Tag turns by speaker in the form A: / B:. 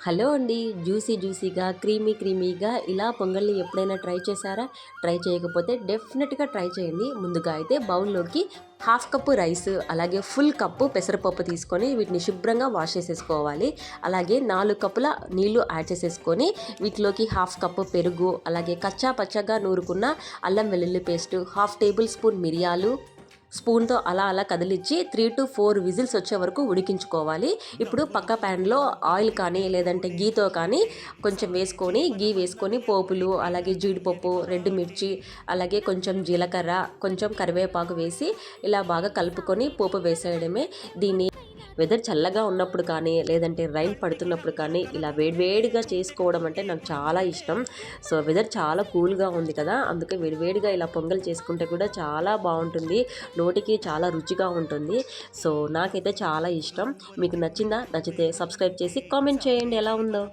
A: Hello అండి. జ్యూసీగా క్రీమీగా ఇలా పొంగల్ని ఎప్పుడైనా ట్రై చేశారా? ట్రై చేయకపోతే డెఫినెట్గా ట్రై చేయండి. ముందుగా అయితే బౌల్లోకి హాఫ్ కప్పు రైస్, అలాగే ఫుల్ కప్పు పెసరపప్పు తీసుకొని వీటిని శుభ్రంగా వాష్ చేసేసుకోవాలి. అలాగే 4 కప్పుల నీళ్లు యాడ్ చేసేసుకొని వీటిలోకి హాఫ్ కప్పు పెరుగు, అలాగే కచ్చా పచ్చగా నూరుకున్న అల్లం వెల్లుల్లి పేస్టు, హాఫ్ టేబుల్ స్పూన్ మిరియాలు, స్పూన్తో అలా కదిలించి 3 to 4 విజిల్స్ వచ్చే వరకు ఉడికించుకోవాలి. ఇప్పుడు పక్క ప్యాన్లో ఆయిల్ కానీ లేదంటే గీతో కానీ కొంచెం వేసుకొని వేసుకొని పోపులు, అలాగే జీడిపప్పు, రెడ్ మిర్చి, అలాగే కొంచెం జీలకర్ర, కొంచెం కరివేపాకు వేసి ఇలా బాగా కలుపుకొని పోపు వేసేయడమే. దీన్ని వెదర్ చల్లగా ఉన్నప్పుడు కానీ లేదంటే రైన్ పడుతున్నప్పుడు కానీ ఇలా వేడివేడిగా చేసుకోవడం అంటే నాకు చాలా ఇష్టం. సో వెదర్ చాలా కూల్గా ఉంది కదా, అందుకే వేడివేడిగా ఇలా పొంగల్ చేసుకుంటే కూడా చాలా బాగుంటుంది, నోటికి చాలా రుచిగా ఉంటుంది. సో నాకైతే చాలా ఇష్టం. మీకు నచ్చిందా? నచ్చితే సబ్స్క్రైబ్ చేసి కామెంట్ చేయండి ఎలా ఉందో.